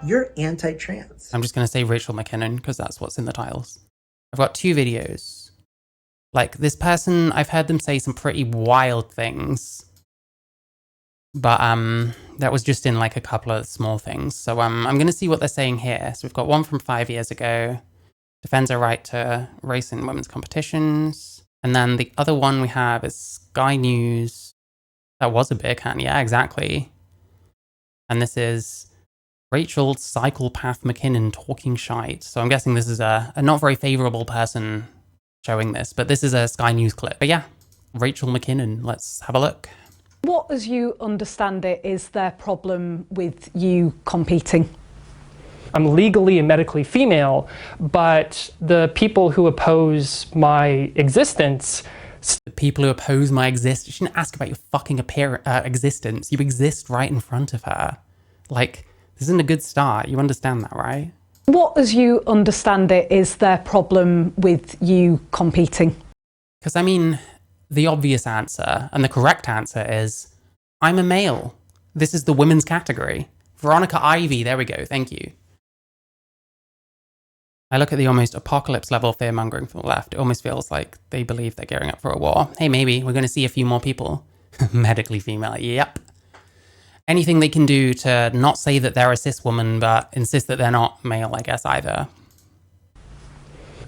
You're anti-trans. I'm just going to say Rachel McKinnon because that's what's in the titles. I've got 2 videos. Like, this person, I've heard them say some pretty wild things. But that was just in like a couple of small things. So I'm going to see what they're saying here. So we've got one from 5 years ago. Defends our right to race in women's competitions. And then the other one we have is Sky News. That was a beer can. Yeah, exactly. And this is Rachel Psychopath McKinnon talking shite. So I'm guessing this is a not very favorable person showing this, but this is a Sky News clip. But yeah, Rachel McKinnon, let's have a look. What, as you understand it, is their problem with you competing? I'm legally and medically female, but the people who oppose my existence... The people who oppose my existence, you shouldn't ask about your fucking existence. You exist right in front of her. Like, this isn't a good start. You understand that, right? What, as you understand it, is their problem with you competing? Because, I mean, the obvious answer and the correct answer is, I'm a male. This is the women's category. Veronica Ivy, there we go, thank you. I look at the almost apocalypse level fear-mongering from the left. It almost feels like they believe they're gearing up for a war. Hey, maybe we're going to see a few more people. Medically female, yep. Anything they can do to not say that they're a cis woman, but insist that they're not male, I guess, either.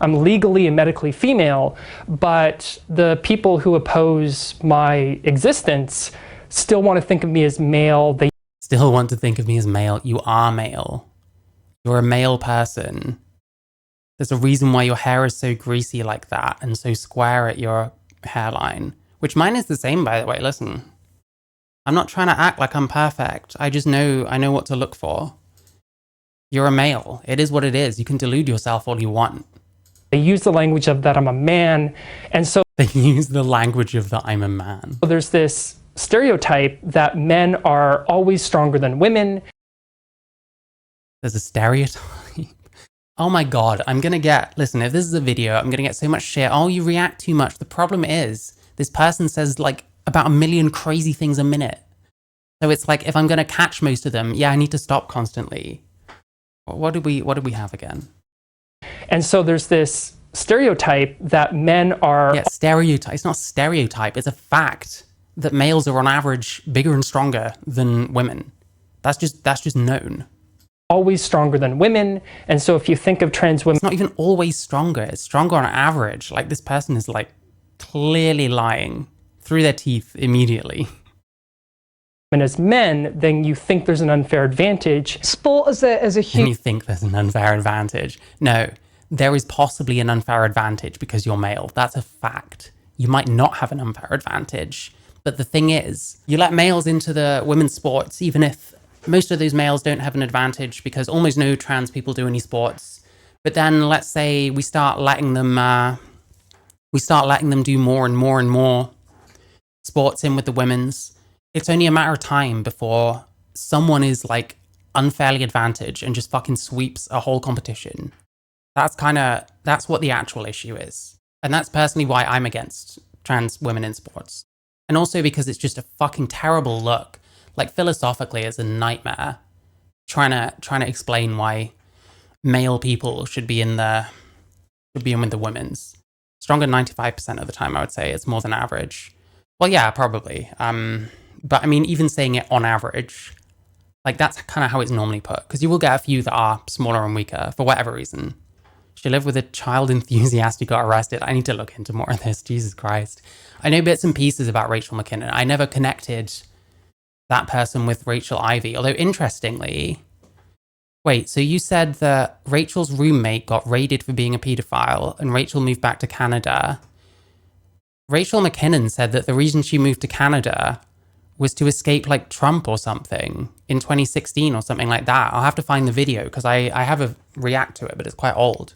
I'm legally and medically female, but the people who oppose my existence still want to think of me as male. They still want to think of me as male. You are male. You're a male person. There's a reason why your hair is so greasy like that and so square at your hairline, which mine is the same, by the way. Listen, I'm not trying to act like I'm perfect. I know what to look for. You're a male. It is what it is. You can delude yourself all you want. They use the language of that I'm a man, and so they use the language of that I'm a man. So there's this stereotype that men are always stronger than women. There's a stereotype. Oh my God, listen, if this is a video, I'm gonna get so much shit. Oh, you react too much. The problem is, this person says like about 1 million crazy things a minute. So it's like, if I'm gonna catch most of them, yeah, I need to stop constantly. What did we have again? And so there's this stereotype that men are... Yeah, stereotype. It's not stereotype. It's a fact that males are on average bigger and stronger than women. That's just known. Always stronger than women. And so if you think of trans women... It's not even always stronger. It's stronger on average. Like, this person is like clearly lying through their teeth immediately. And as men, then you think there's an unfair advantage. Sport as a human... You think there's an unfair advantage. No, there is possibly an unfair advantage because you're male. That's a fact. You might not have an unfair advantage. But the thing is, you let males into the women's sports, even if most of those males don't have an advantage because almost no trans people do any sports. But then let's say we start letting them do more and more and more sports in with the women's. It's only a matter of time before someone is like unfairly advantaged and just fucking sweeps a whole competition. That's what the actual issue is. And that's personally why I'm against trans women in sports. And also because it's just a fucking terrible look. Like, philosophically, it's a nightmare trying to explain why male people should be in with the women's. Stronger 95% of the time, I would say. It's more than average. Well, yeah, probably. But I mean, even saying it on average, like, that's kind of how it's normally put. Because you will get a few that are smaller and weaker for whatever reason. She lived with a child enthusiast who got arrested. I need to look into more of this. Jesus Christ. I know bits and pieces about Rachel McKinnon. I never connected that person with Rachel Ivy. Although, interestingly, wait, so you said that Rachel's roommate got raided for being a pedophile and Rachel moved back to Canada. Rachel McKinnon said that the reason she moved to Canada was to escape like Trump or something in 2016 or something like that. I'll have to find the video because I have a react to it, but it's quite old.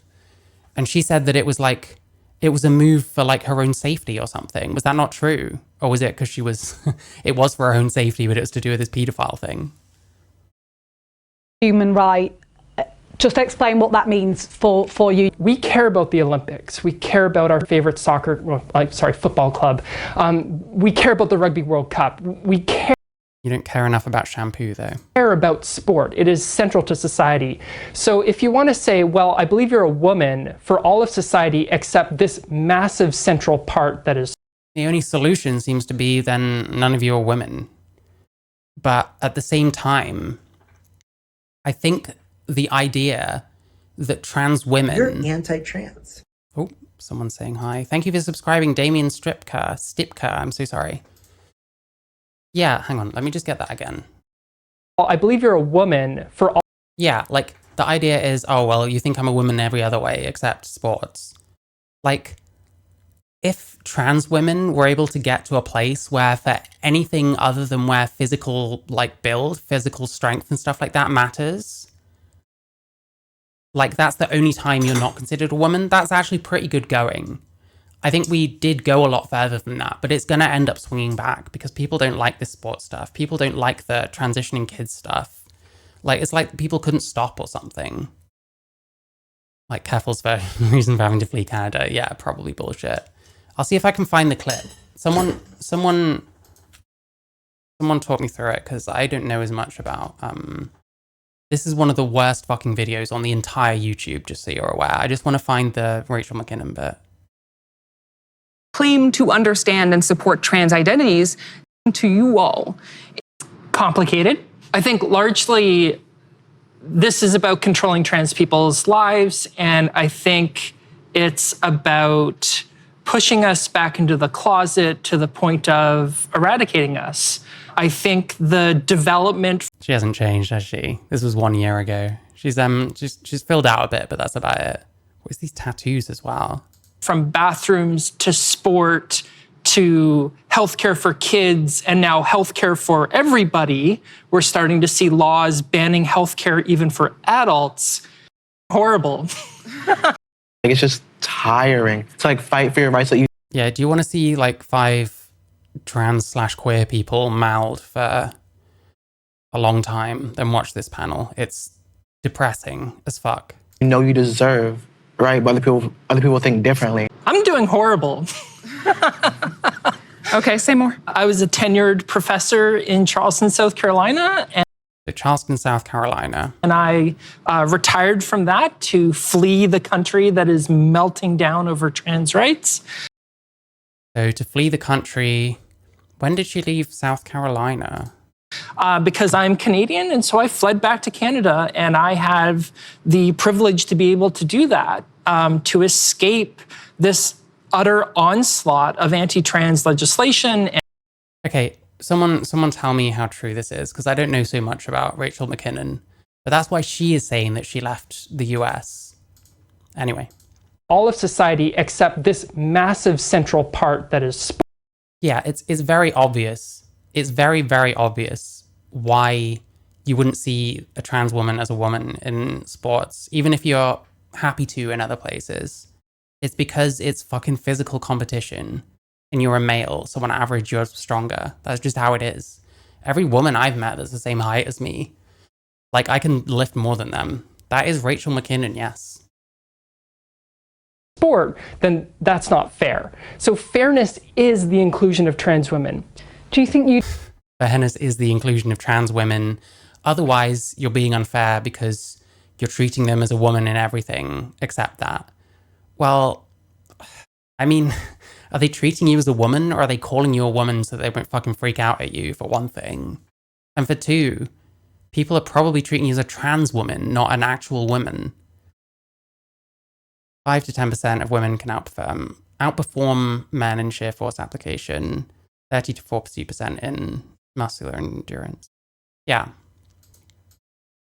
And she said that it was a move for like her own safety or something. Was that not true? Or was it because it was for her own safety, but it was to do with this pedophile thing? Human right. Just explain what that means for you. We care about the Olympics. We care about our favorite football club. We care about the Rugby World Cup. We care You don't care enough about shampoo, though. Care about sport. It is central to society. So if you want to say, well, I believe you're a woman for all of society except this massive central part that is... The only solution seems to be then none of you are women. But at the same time, I think the idea that trans women... You're anti-trans. Oh, someone's saying hi. Thank you for subscribing, Damien Stipka. I'm so sorry. Yeah, hang on. Let me just get that again. Well, I believe you're a woman for all... Yeah, like, the idea is, oh, well, you think I'm a woman every other way except sports. Like, if trans women were able to get to a place where for anything other than where physical, like, build, physical strength and stuff like that matters, like, that's the only time you're not considered a woman, that's actually pretty good going. I think we did go a lot further than that, but it's going to end up swinging back because people don't like this sports stuff. People don't like the transitioning kids stuff. Like, it's like people couldn't stop or something. Like, Keffel's reason for having to flee Canada. Yeah, probably bullshit. I'll see if I can find the clip. Someone talk me through it because I don't know as much about... This is one of the worst fucking videos on the entire YouTube, just so you're aware. I just want to find the Rachel McKinnon bit. Claim to understand and support trans identities to you all. Complicated. I think largely this is about controlling trans people's lives, and I think it's about pushing us back into the closet to the point of eradicating us. I think the development... She hasn't changed, has she? This was 1 year ago. She's filled out a bit, but that's about it. What's these tattoos as well? From bathrooms to sport to healthcare for kids and now healthcare for everybody, we're starting to see laws banning healthcare even for adults. Horrible. It's just tiring to like fight for your rights that you... Yeah, do you want to see like 5 trans/queer people mouthed for a long time? Then watch this panel. It's depressing as fuck. You know you deserve, right? But other people think differently. I'm doing horrible. Okay, say more. I was a tenured professor in Charleston, South Carolina, and Charleston, South Carolina. And I retired from that to flee the country that is melting down over trans rights. So to flee the country, when did she leave South Carolina? Because I'm Canadian, and so I fled back to Canada, and I have the privilege to be able to do that, to escape this utter onslaught of anti-trans legislation. Okay, someone tell me how true this is, because I don't know so much about Rachel McKinnon, but that's why she is saying that she left the US. Anyway. All of society except this massive central part that is sport. Yeah, it's very obvious. It's very, very obvious why you wouldn't see a trans woman as a woman in sports, even if you're happy to in other places. It's because it's fucking physical competition. And you're a male, so on average, you're stronger. That's just how it is. Every woman I've met that's the same height as me, like, I can lift more than them. That is Rachel McKinnon, yes. Sport, then that's not fair. So fairness is the inclusion of trans women. Do you think you... Fairness is the inclusion of trans women. Otherwise, you're being unfair because you're treating them as a woman in everything except that. Well, I mean... Are they treating you as a woman, or are they calling you a woman so they won't fucking freak out at you, for one thing? And for two, people are probably treating you as a trans woman, not an actual woman. 5 to 10% of women can outperform men in sheer force application, 30 to 40% in muscular endurance. Yeah.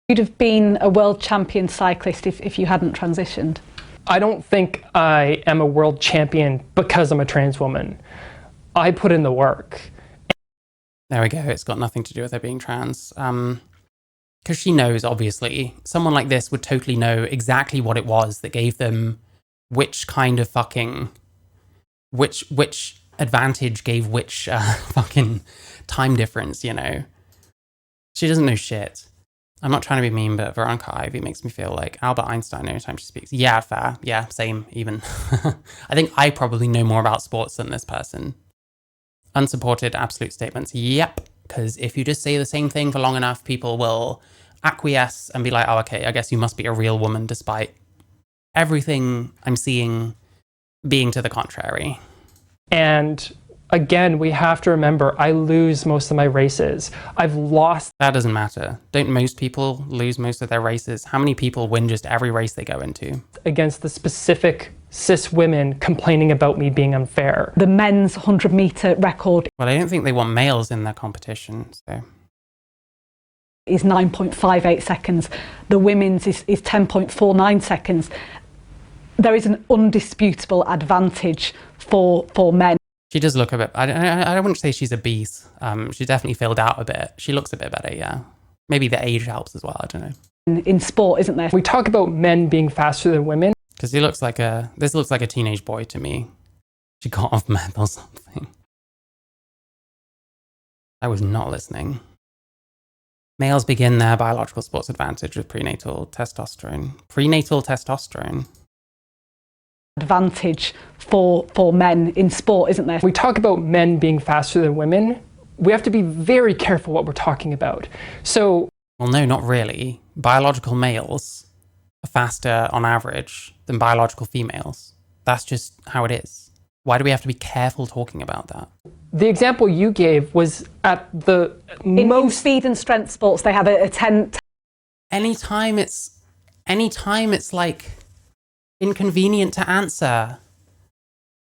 You'd have been a world champion cyclist if you hadn't transitioned. I don't think I am a world champion because I'm a trans woman. I put in the work. There we go. It's got nothing to do with her being trans. Because she knows, obviously. Someone like this would totally know exactly what it was that gave them which kind of fucking... Which advantage gave which fucking time difference, you know? She doesn't know shit. I'm not trying to be mean, but Veronica Ivy makes me feel like Albert Einstein every time she speaks. Yeah, fair. Yeah, same, even. I think I probably know more about sports than this person. Unsupported absolute statements. Yep. Because if you just say the same thing for long enough, people will acquiesce and be like, oh, okay, I guess you must be a real woman despite everything I'm seeing being to the contrary. And again, we have to remember, I lose most of my races. I've lost. That doesn't matter. Don't most people lose most of their races? How many people win just every race they go into? Against the specific cis women complaining about me being unfair. The men's 100-metre record Well, I don't think they want males in their competition, so. is 9.58 seconds. The women's is 10.49 seconds. There is an undisputable advantage for men. She does look a bit, I wouldn't say she's a beast. She definitely filled out a bit. She looks a bit better, yeah. Maybe the age helps as well, I don't know. In sport, isn't there? We talk about men being faster than women. Because this looks like a teenage boy to me. She got off meth or something. I was not listening. Males begin their biological sports advantage with prenatal testosterone. Prenatal testosterone. Advantage for men in sport, isn't there? We talk about men being faster than women. We have to be very careful what we're talking about. So, Well, no, not really. Biological males are faster on average than biological females. That's just how it is. Why do we have to be careful talking about that? the example you gave was at the In speed and strength sports, they have a 10. Anytime it's like inconvenient to answer.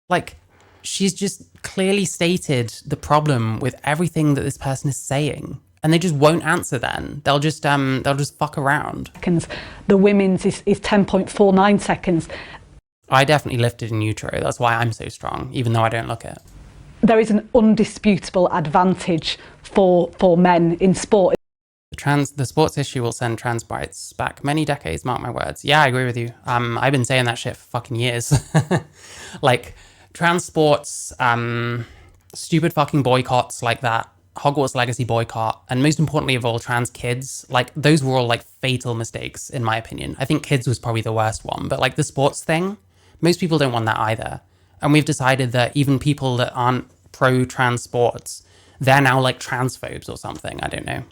Like, she's just clearly stated the problem with everything that this person is saying, and they just won't answer. Then they'll just fuck around. The women's is 10.49 seconds. I definitely lifted in utero. That's why I'm so strong, even though I don't look it. There is an undisputable advantage for men in sport. The sports issue will send trans rights back many decades, mark my words. Yeah, I agree with you. I've been saying that shit for fucking years. Like, trans sports, stupid fucking boycotts like that, Hogwarts Legacy boycott, and most importantly of all, trans kids, like, those were all, like, fatal mistakes, in my opinion. I think kids was probably the worst one, but, like, the sports thing, most people don't want that either. And we've decided that even people that aren't pro-trans sports, they're now, like, transphobes or something. I don't know.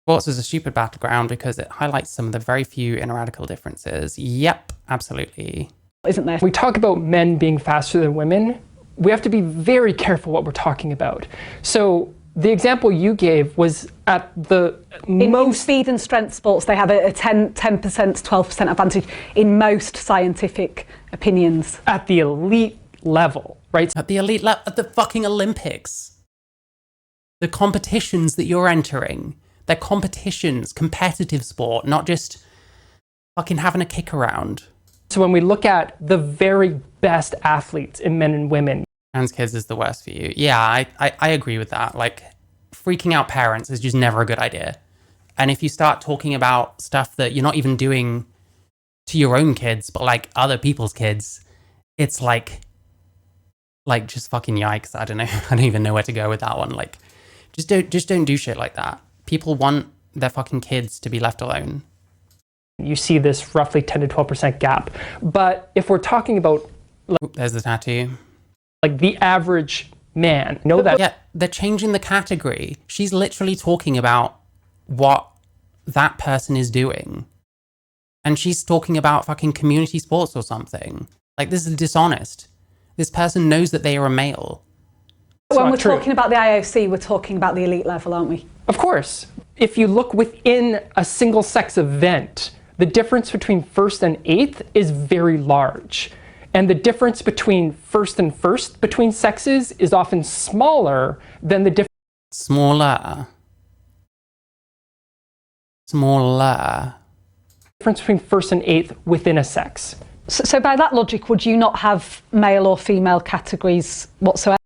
Sports is a stupid battleground because it highlights some of the very few ineradicable differences. Yep, absolutely. Isn't there? We talk about men being faster than women. We have to be very careful what we're talking about. So the example you gave was at the In speed and strength sports, they have a 10%, 12% advantage in most scientific opinions. at the elite level, right? At the elite level, at the fucking Olympics. The competitions that you're entering, they're competitions, competitive sport, not just fucking having a kick around. So when we look at the very best athletes in men and women, Trans kids is the worst for you. Yeah, I agree with that. Like, freaking out parents is just never a good idea. And if you start talking about stuff that you're not even doing to your own kids, but like other people's kids, it's like just fucking yikes. I don't know. I don't even know where to go with that one. Like, just don't do shit like that. People want their fucking kids to be left alone. you see this roughly 10 to 12% gap. But if we're talking about Oop, there's the tattoo. like the average man, know that Yeah, they're changing the category. She's literally talking about what that person is doing. And she's talking about fucking community sports or something. Like, this is dishonest. This person knows that they are a male. When not we're true. talking about the IOC, we're talking about the elite level, aren't we? Of course, if you look within a single sex event, the difference between first and eighth is very large. And the difference between first and first between sexes is often smaller than the Smaller. difference between first and eighth within a sex. So by that logic, would you not have male or female categories whatsoever?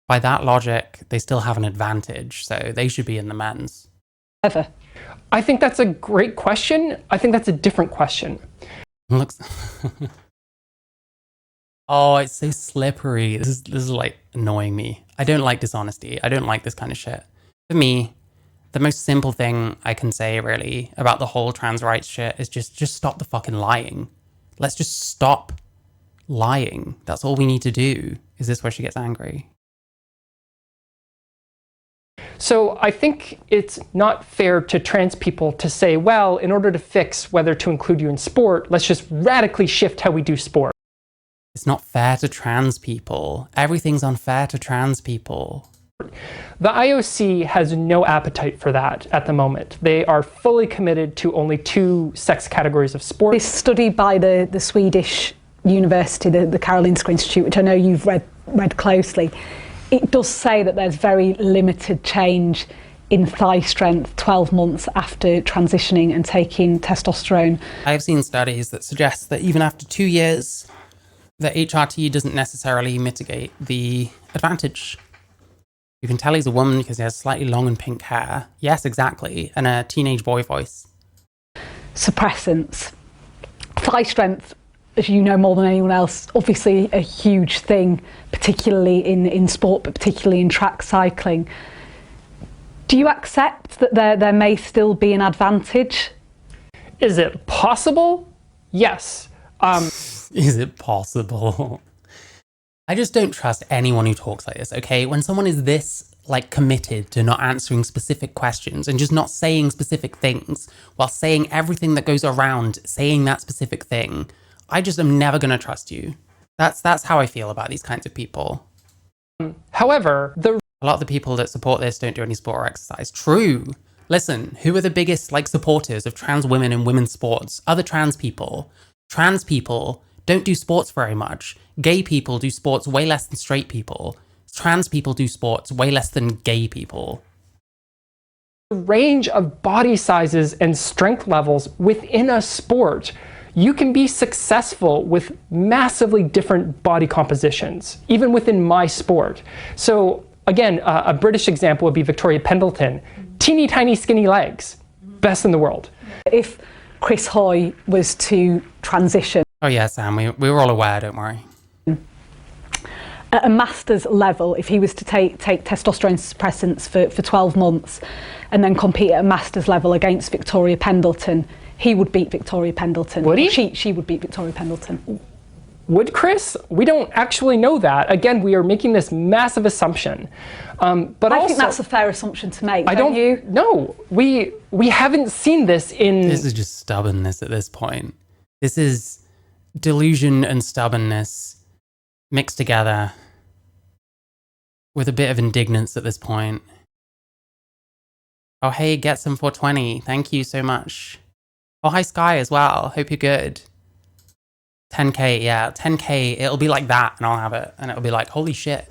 By that logic, they still have an advantage, so they should be in the men's. I think that's a great question. I think that's a different question. Looks. Oh, it's so slippery. This is like annoying me. I don't like dishonesty. I don't like this kind of shit. For me, the most simple thing I can say really about the whole trans rights shit is just stop the fucking lying. Let's just stop lying. That's all we need to do. Is this where she gets angry? So I think it's not fair to trans people to say, well, in order to fix whether to include you in sport, let's just radically shift how we do sport. It's not fair to trans people. Everything's unfair to trans people. The IOC has no appetite for that at the moment. They are fully committed to only 2 sex categories of sport. This study by the Swedish university, the Karolinska Institute, which I know you've read closely, it does say that there's very limited change in thigh strength 12 months after transitioning and taking testosterone. I've seen studies that suggest that even after 2 years, the HRT doesn't necessarily mitigate the advantage. You can tell he's a woman because he has slightly long and pink hair. Yes, exactly. And a teenage boy voice. Suppressants. Thigh strength, as you know more than anyone else, obviously a huge thing, particularly in sport, but particularly in track cycling. Do you accept that there may still be an advantage? Is it possible? Yes. Is it possible? I just don't trust anyone who talks like this, okay? When someone is this, like, committed to not answering specific questions and just not saying specific things while saying everything that goes around saying that specific thing, I just am never going to trust you. That's how I feel about these kinds of people. However, A lot of the people that support this don't do any sport or exercise. True. Listen, who are the biggest, like, supporters of trans women in women's sports? Other trans people. Trans people don't do sports very much. Gay people do sports way less than straight people. Trans people do sports way less than gay people. the range of body sizes and strength levels within a sport, you can be successful with massively different body compositions, even within my sport. So again, a British example would be Victoria Pendleton. Teeny tiny skinny legs, best in the world. If Chris Hoy was to transition Oh yeah, Sam, we were all aware, don't worry. at a master's level, if he was to take testosterone suppressants for 12 months and then compete at a master's level against Victoria Pendleton, he would beat Victoria Pendleton. Would he? She would beat Victoria Pendleton. Would Chris? We don't actually know that. Again, we are making this massive assumption. But I also, think that's a fair assumption to make, I don't. you? No, we haven't seen this in. This is just stubbornness at this point. This is delusion and stubbornness mixed together with a bit of indignance at this point. Oh, hey, get some 420. Thank you so much. Oh, hi, Sky, as well. Hope you're good. 10K, yeah, 10K. It'll be like that, and I'll have it. And it'll be like, holy shit.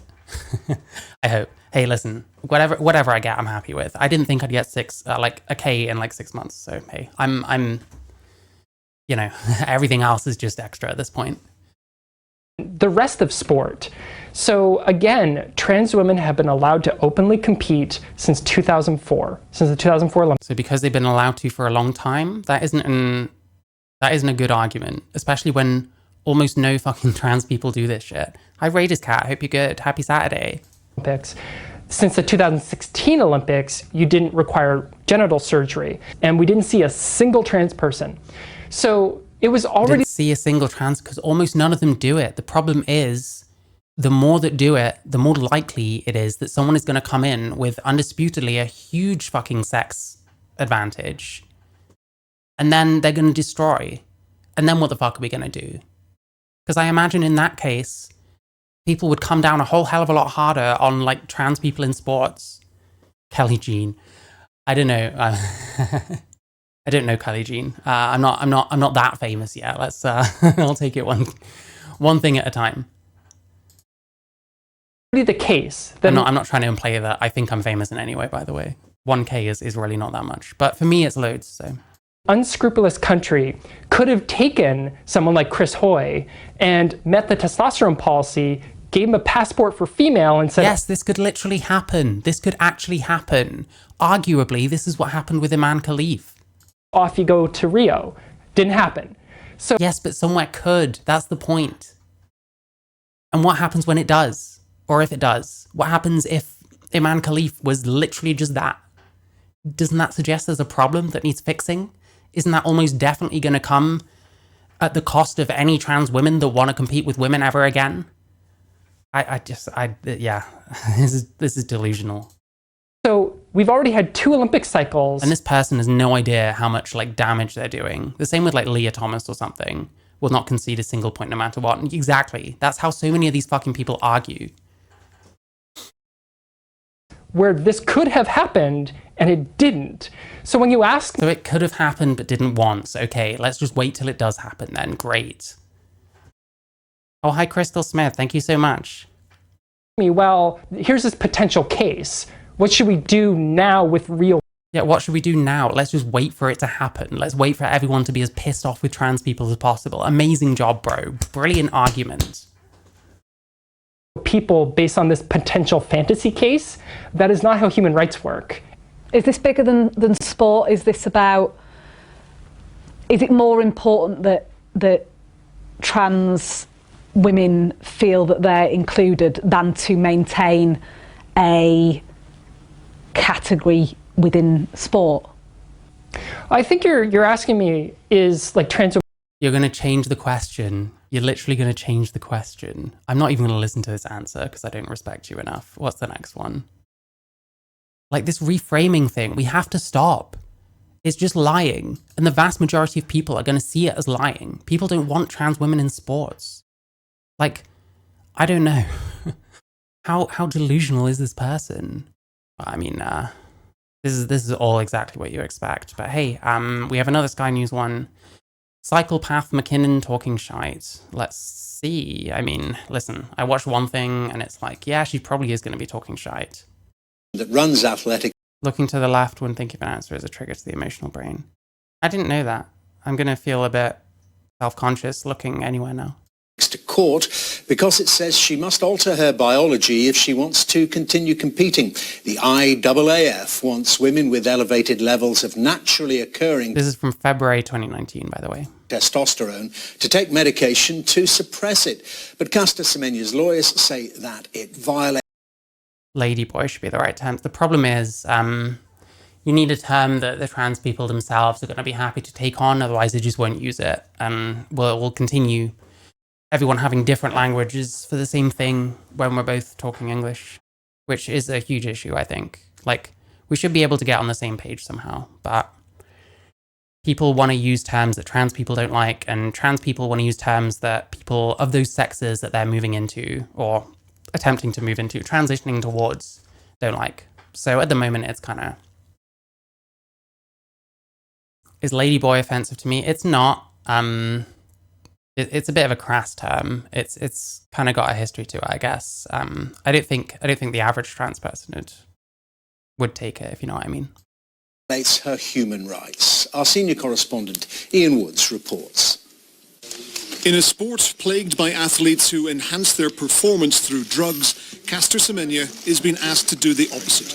I hope. Hey, listen, whatever I get, I'm happy with. I didn't think I'd get like a K in like 6 months. So, hey, I'm, you know, everything else is just extra at this point. The rest of sport. So again, trans women have been allowed to openly compete since 2004, since the 2004 Olympics. So because they've been allowed to for a long time, that isn't a good argument, especially when almost no fucking trans people do this shit. Hi, Raiders Cat. Hope you're good. Happy Saturday. Since the 2016 Olympics, you didn't require genital surgery, and we didn't see a single trans person. So it was already. Didn't see a single trans because almost none of them do it. The problem is, the more that do it, the more likely it is that someone is going to come in with undisputedly a huge fucking sex advantage. And then they're going to destroy. And then what the fuck are we going to do? Because I imagine in that case, people would come down a whole hell of a lot harder on like trans people in sports. Kelly Jean. I don't know. I don't know Kelly Jean. I'm not that famous yet. Let's I'll take it one thing at a time. The case. Then I'm not trying to imply that I think I'm famous in any way, by the way. 1K is really not that much. But for me, it's loads, so. Unscrupulous country could have taken someone like Chris Hoy and met the testosterone policy, gave him a passport for female and said, yes, this could literally happen. This could actually happen. Arguably, this is what happened with Iman Khalif. Off you go to Rio. Didn't happen. So yes, but somewhere could. That's the point. And what happens when it does? Or if it does? What happens if Iman Khalif was literally just that? Doesn't that suggest there's a problem that needs fixing? Isn't that almost definitely going to come at the cost of any trans women that want to compete with women ever again? Yeah, this is delusional. So we've already had 2 Olympic cycles. And this person has no idea how much like damage they're doing. The same with like Leah Thomas or something. Will not concede a single point no matter what. And exactly. That's how so many of these fucking people argue. Where this could have happened and it didn't. So when you ask So it could have happened but didn't once. Okay, let's just wait till it does happen then. Great. Oh, hi, Crystal Smith. Thank you so much. me, well, here's this potential case. What should we do now with real? Yeah, what should we do now? Let's just wait for it to happen. Let's wait for everyone to be as pissed off with trans people as possible. Amazing job, bro. Brilliant argument. People based on this potential fantasy case? That is not how human rights work. Is this bigger than sport? Is this about, is it more important that trans women feel that they're included than to maintain a category within sport? I think you're asking me is like trans. You're going to change the question. You're literally going to change the question. I'm not even going to listen to this answer because I don't respect you enough. What's the next one? Like this reframing thing, we have to stop. It's just lying. And the vast majority of people are going to see it as lying. People don't want trans women in sports. Like, I don't know. How delusional is this person? I mean, this is all exactly what you expect. But hey, we have another Sky News one. Psychopath McKinnon talking shite. Let's see. I mean, listen, I watched one thing and it's like, yeah, she probably is going to be talking shite. That runs athletic. Looking to the left when thinking of an answer is a trigger to the emotional brain. I didn't know that. I'm going to feel a bit self-conscious looking anywhere now. To court because it says she must alter her biology if she wants to continue competing. The IAAF wants women with elevated levels of naturally occurring This is from February 2019, by the way. testosterone to take medication to suppress it. But Caster Semenya's lawyers say that it violates Ladyboy should be the right term. The problem is you need a term that the trans people themselves are going to be happy to take on, otherwise they just won't use it. And we'll continue everyone having different languages for the same thing when we're both talking English, which is a huge issue, I think. Like, we should be able to get on the same page somehow, but people want to use terms that trans people don't like, and trans people want to use terms that people of those sexes that they're moving into, or attempting to move into, transitioning towards, don't like. So at the moment, it's kind of... Is ladyboy offensive to me? It's not. It's a bit of a crass term. It's kind of got a history to it, I guess. I don't think the average trans person would take it, if you know what I mean. her human rights. Our senior correspondent Ian Woods reports. In a sport plagued by athletes who enhance their performance through drugs, Caster Semenya is being asked to do the opposite.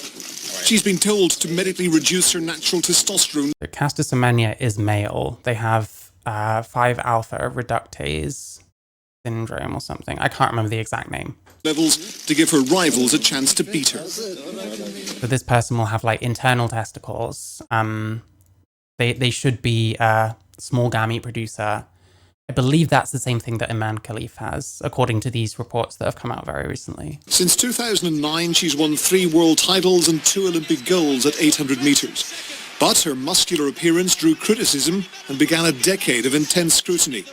She's been told to medically reduce her natural testosterone. So Caster Semenya is male. They have 5-alpha reductase syndrome or something. I can't remember the exact name. Levels to give her rivals a chance to beat her. So this person will have like internal testicles. They should be a small gamete producer. I believe that's the same thing that Iman Khalif has, according to these reports that have come out very recently. Since 2009, she's won 3 world titles and 2 Olympic golds at 800 metres. But her muscular appearance drew criticism and began a decade of intense scrutiny.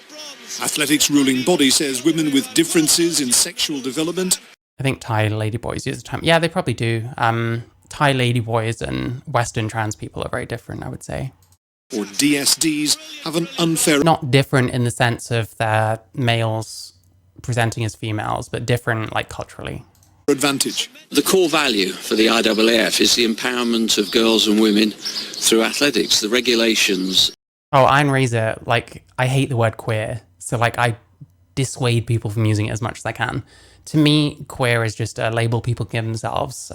Athletics' ruling body says women with differences in sexual development... I think Thai ladyboys use the term. Yeah, they probably do. Thai ladyboys and Western trans people are very different, I would say. ...or DSDs have an unfair... Not different in the sense of they're males presenting as females, but different, like, culturally. ...advantage. The core value for the IAAF is the empowerment of girls and women through athletics. The regulations... Oh, Iron Razor, like, I hate the word queer, so, like, I dissuade people from using it as much as I can. To me, queer is just a label people give themselves.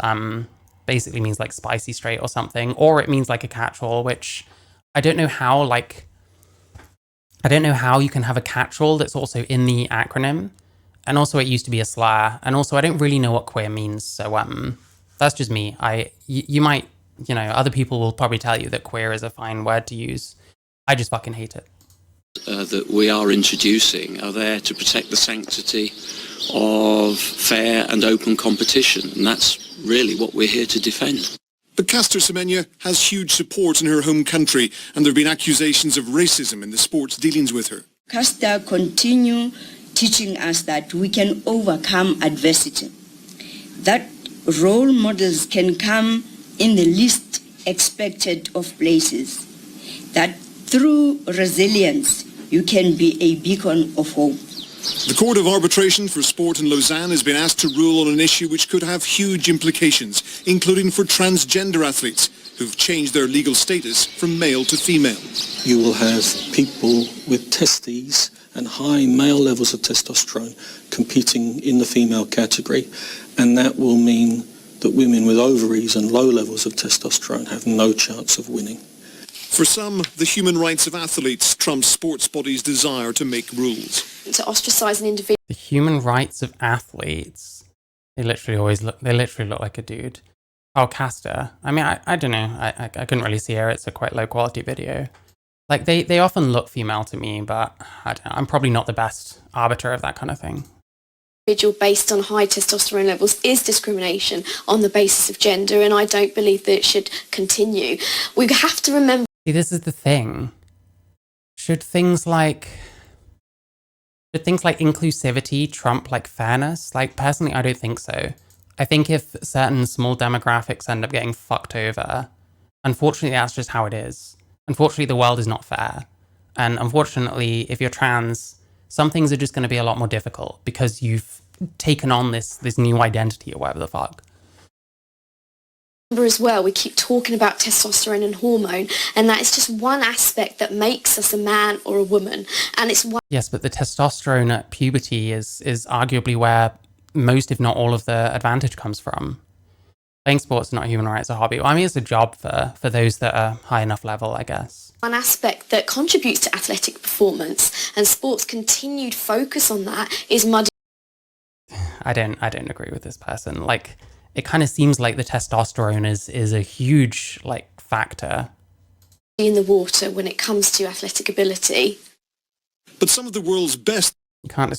Basically means, like, spicy straight or something, or it means, like, a catch-all, which... I don't know how, like, I don't know how you can have a catch-all that's also in the acronym. And also it used to be a slur. And also I don't really know what queer means. So that's just me. You might, you know, other people will probably tell you that queer is a fine word to use. I just fucking hate it. That we are introducing are there to protect the sanctity of fair and open competition. And that's really what we're here to defend. But Caster Semenya has huge support in her home country, and there have been accusations of racism in the sport's dealings with her. Caster continue teaching us that we can overcome adversity, that role models can come in the least expected of places, that through resilience you can be a beacon of hope. The Court of Arbitration for Sport in Lausanne has been asked to rule on an issue which could have huge implications, including for transgender athletes who've changed their legal status from male to female. You will have people with testes and high male levels of testosterone competing in the female category, and that will mean that women with ovaries and low levels of testosterone have no chance of winning. For some, the human rights of athletes trumps sports bodies' desire to make rules. To ostracize an individual. The human rights of athletes. They literally look like a dude. Oh, Caster. I mean, I don't know. I couldn't really see her. It's a quite low quality video. Like, they often look female to me, but I don't know. I'm probably not the best arbiter of that kind of thing. Based on high testosterone levels is discrimination on the basis of gender, and I don't believe that it should continue. We have to remember. See, this is the thing. Should things like inclusivity trump like fairness? Like, personally, I don't think so. I think if certain small demographics end up getting fucked over, unfortunately, that's just how it is. Unfortunately, the world is not fair. And unfortunately, if you're trans, some things are just going to be a lot more difficult because you've taken on this new identity or whatever the fuck. As well, we keep talking about testosterone and hormone, and that is just one aspect that makes us a man or a woman. And it's one. Yes, but the testosterone at puberty is arguably where most, if not all, of the advantage comes from. Playing sports is not human rights, a hobby. Well, I mean, it's a job for those that are high enough level, I guess. One aspect that contributes to athletic performance, and sports' continued focus on that is muddy. I don't agree with this person. Like, it kind of seems like the testosterone is a huge factor in the water when it comes to athletic ability. But some of the world's best. You can't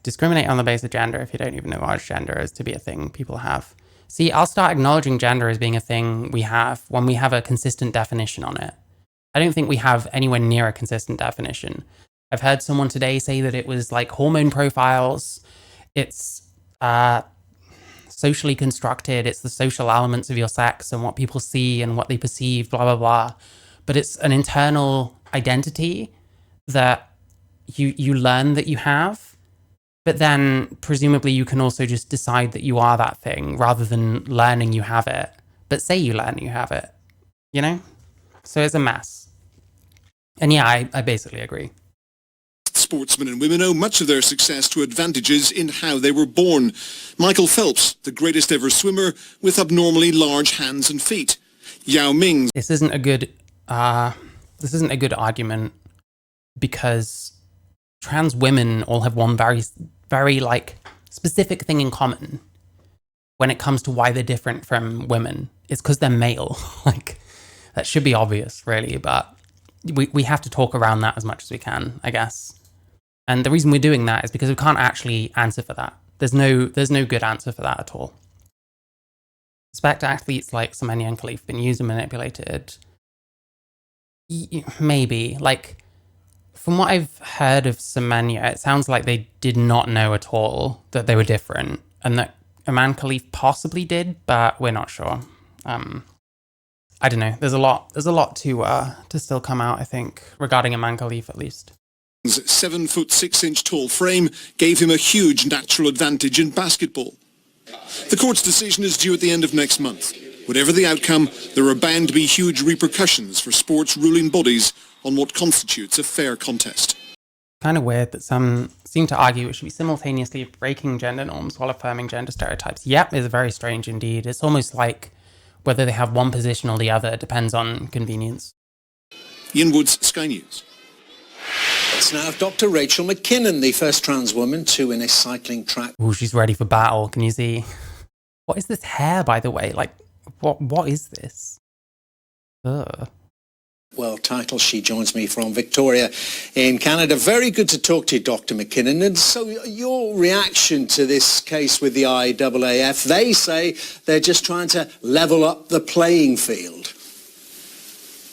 discriminate on the basis of gender if you don't even acknowledge gender as to be a thing people have. See, I'll start acknowledging gender as being a thing we have when we have a consistent definition on it. I don't think we have anywhere near a consistent definition. I've heard someone today say that it was like hormone profiles. It's socially constructed. It's the social elements of your sex and what people see and what they perceive, blah, blah, blah. But it's an internal identity that you learn that you have. But then presumably you can also just decide that you are that thing rather than learning you have it. But say you learn you have it, you know? So it's a mess. And yeah, I basically agree. Sportsmen and women owe much of their success to advantages in how they were born. Michael Phelps, the greatest ever swimmer with abnormally large hands and feet. Yao Ming. This isn't a good argument because trans women all have one very, very specific thing in common when it comes to why they're different from women. It's because they're male. That should be obvious, really, but we have to talk around that as much as we can, I guess. And the reason we're doing that is because we can't actually answer for that. There's no good answer for that at all. Respect athletes like Semenya and Khalif been used and manipulated. Maybe. From what I've heard of Semenya, it sounds like they did not know at all that they were different, and that Iman Khalif possibly did, but we're not sure. I don't know. There's a lot to still come out, I think, regarding Iman Khalif at least. 7'6" tall frame gave him a huge natural advantage in basketball. The court's decision is due at the end of next month. Whatever the outcome, there are bound to be huge repercussions for sports ruling bodies on what constitutes a fair contest. Kind of weird that some seem to argue it should be simultaneously breaking gender norms while affirming gender stereotypes. Yep, it's very strange indeed. It's almost like whether they have one position or the other depends on convenience. Ian Woods, Sky News. It's now Dr. Rachel McKinnon, the first trans woman to win a cycling track. Ooh, she's ready for battle. Can you see? What is this hair, by the way? What is this? Ugh. Well, title. She joins me from Victoria in Canada. Very good to talk to you, Dr. McKinnon. And so your reaction to this case with the IAAF, they say they're just trying to level up the playing field.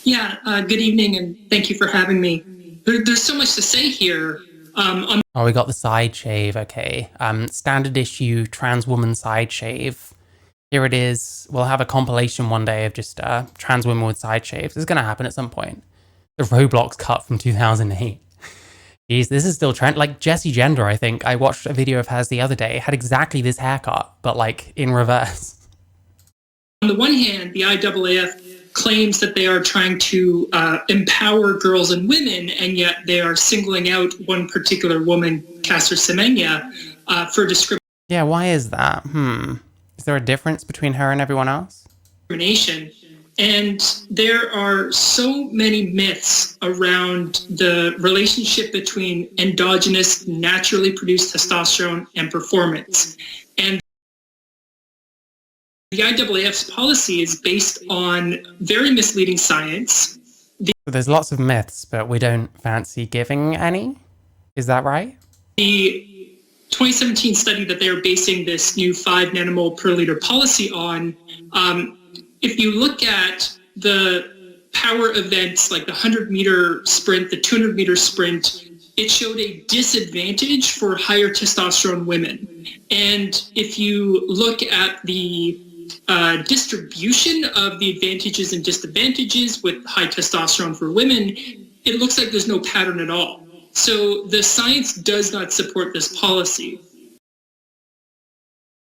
Yeah, good evening, and thank you for having me. There's so much to say here. Oh, we got the side shave, okay. Standard issue trans woman side shave. Here it is. We'll have a compilation one day of just trans women with side shaves. It's going to happen at some point. The Roblox cut from 2008. Jeez, this is still trend. Like Jessie Gender, I think. I watched a video of hers the other day. Had exactly this haircut, but like in reverse. On the one hand, the IAAF claims that they are trying to empower girls and women, and yet they are singling out one particular woman, Caster Semenya, for discrimination. Yeah, why is that? Is there a difference between her and everyone else? And there are so many myths around the relationship between endogenous, naturally produced testosterone and performance. And the IAAF's policy is based on very misleading science. So there's lots of myths, but we don't fancy giving any? Is that right? The 2017 study that they're basing this new 5 nanomole per liter policy on, if you look at the power events like the 100-meter sprint, the 200-meter sprint, it showed a disadvantage for higher testosterone women. And if you look at the distribution of the advantages and disadvantages with high testosterone for women, it looks like there's no pattern at all. So the science does not support this policy.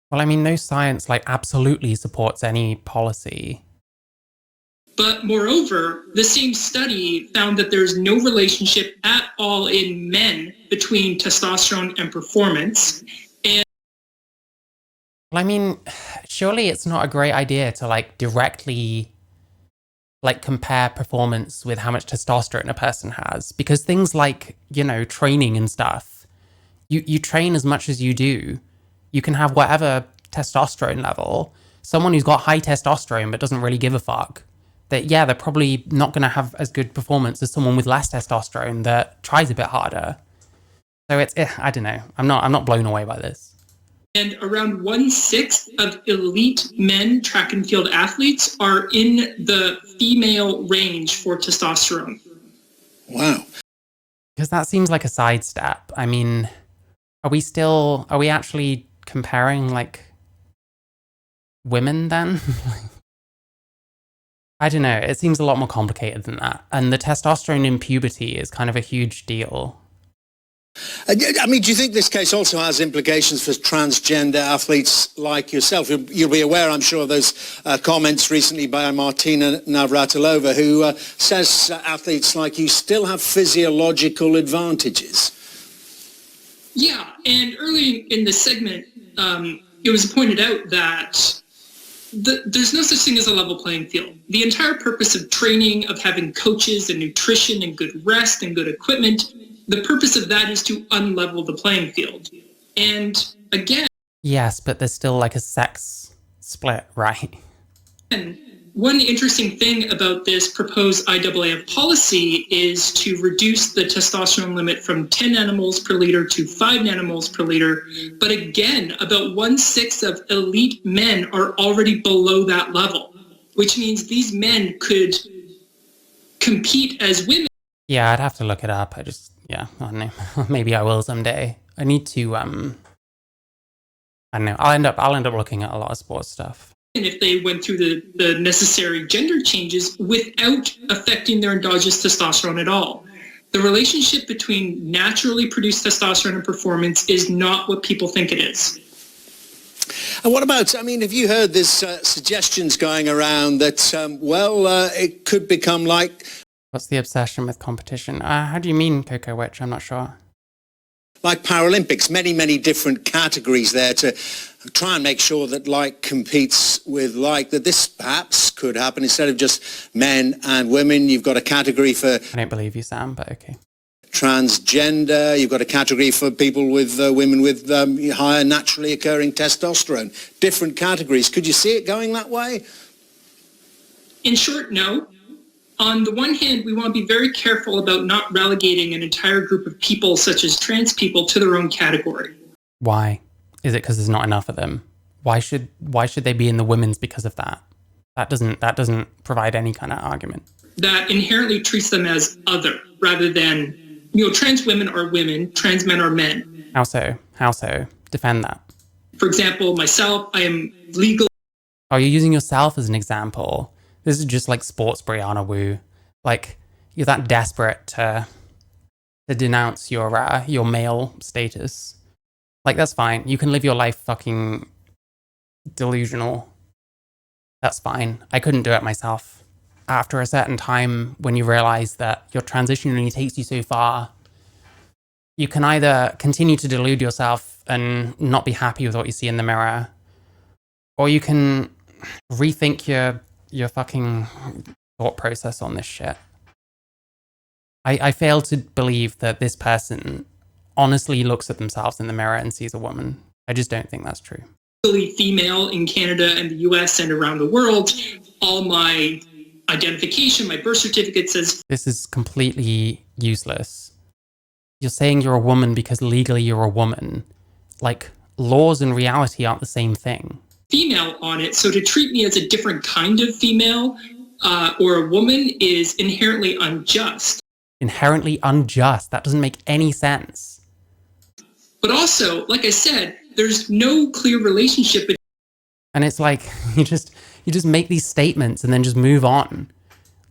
Well, I mean, no science like absolutely supports any policy. But moreover, the same study found that there's no relationship at all in men between testosterone and performance. And well, I mean, surely it's not a great idea to like directly like compare performance with how much testosterone a person has, because things like, you know, training and stuff, you train as much as you do, you can have whatever testosterone level. Someone who's got high testosterone but doesn't really give a fuck, that yeah, they're probably not going to have as good performance as someone with less testosterone that tries a bit harder. So it's I don't know, I'm not blown away by this. And around 1/6 of elite men track and field athletes are in the female range for testosterone. Wow. Because that seems like a sidestep. I mean, are we actually comparing like women then? I don't know. It seems a lot more complicated than that. And the testosterone in puberty is kind of a huge deal. I mean, do you think this case also has implications for transgender athletes like yourself? You'll be aware, I'm sure, of those comments recently by Martina Navratilova, who says athletes like you still have physiological advantages. Yeah, and early in the segment, it was pointed out that there's no such thing as a level playing field. The entire purpose of training, of having coaches and nutrition and good rest and good equipment, the purpose of that is to unlevel the playing field. And again... Yes, but there's still like a sex split, right? And one interesting thing about this proposed IAAF policy is to reduce the testosterone limit from 10 nanomoles per liter to 5 nanomoles per liter. But again, about 1/6 of elite men are already below that level, which means these men could compete as women. Yeah, I'd have to look it up. I don't know. Maybe I will someday. I need to, I don't know. I'll end up looking at a lot of sports stuff. And if they went through the necessary gender changes without affecting their endogenous testosterone at all. The relationship between naturally produced testosterone and performance is not what people think it is. And what about, I mean, have you heard there's suggestions going around that, it could become like... What's the obsession with competition? How do you mean, Coco Witch? I'm not sure. Like Paralympics, many different categories there to try and make sure that like competes with like, that this perhaps could happen instead of just men and women. You've got a category for... I don't believe you, Sam, but okay. Transgender, you've got a category for people with women with higher naturally occurring testosterone. Different categories. Could you see it going that way? In short, no. On the one hand, we want to be very careful about not relegating an entire group of people, such as trans people, to their own category. Why? Is it because there's not enough of them? Why should they be in the women's because of that? That doesn't provide any kind of argument. That inherently treats them as other, rather than, trans women are women, trans men are men. How so? How so? Defend that. For example, myself, I am legal. Oh, you're using yourself as an example. This is just like sports Brianna Wu. Like, you're that desperate to denounce your male status. Like, that's fine. You can live your life fucking delusional. That's fine. I couldn't do it myself. After a certain time, when you realize that your transition only takes you so far, you can either continue to delude yourself and not be happy with what you see in the mirror, or you can rethink your fucking thought process on this shit. I fail to believe that this person honestly looks at themselves in the mirror and sees a woman. I just don't think that's true. Female in Canada and the US and around the world. All my identification, my birth certificate says... This is completely useless. You're saying you're a woman because legally you're a woman. Like, laws and reality aren't the same thing. Female on it, so to treat me as a different kind of female or a woman is inherently unjust. Inherently unjust? That doesn't make any sense. But also, like I said, there's no clear relationship. And it's like, you just make these statements and then just move on.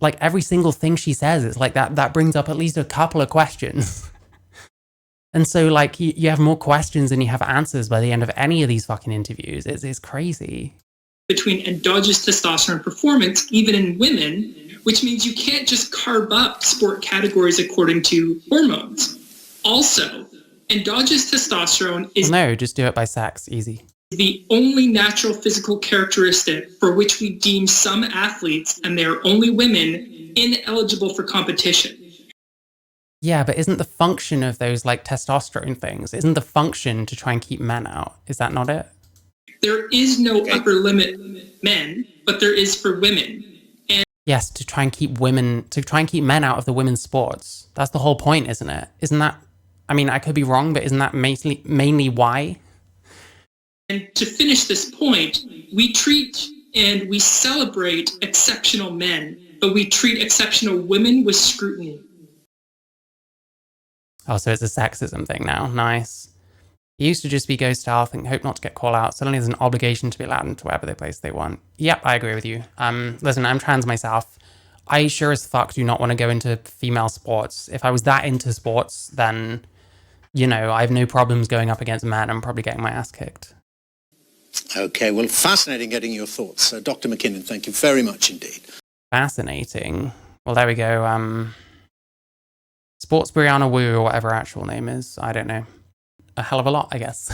Like, every single thing she says, it's like that brings up at least a couple of questions. And so, like, you have more questions than you have answers by the end of any of these fucking interviews. It's crazy. Between endogenous testosterone performance, even in women, which means you can't just carve up sport categories according to hormones. Also, endogenous testosterone is... No, just do it by sex. Easy. The only natural physical characteristic for which we deem some athletes, and they are only women, ineligible for competition. Yeah, but isn't the function of those, like, testosterone things, isn't the function to try and keep men out? Is that not it? There is no upper limit for men, but there is for women. And yes, to try and keep men out of the women's sports. That's the whole point, isn't it? Isn't that, I mean, I could be wrong, but isn't that mainly why? And to finish this point, we treat and we celebrate exceptional men, but we treat exceptional women with scrutiny. Oh, so it's a sexism thing now. Nice. It used to just be go stealth and hope not to get called out. Suddenly there's an obligation to be allowed into whatever place they want. Yep, I agree with you. Listen, I'm trans myself. I sure as fuck do not want to go into female sports. If I was that into sports, then, I have no problems going up against men. I'm probably getting my ass kicked. Okay, well, fascinating getting your thoughts. So, Dr. McKinnon, thank you very much indeed. Fascinating. Well, there we go. Sports Brianna Wu, or whatever her actual name is. I don't know. A hell of a lot, I guess.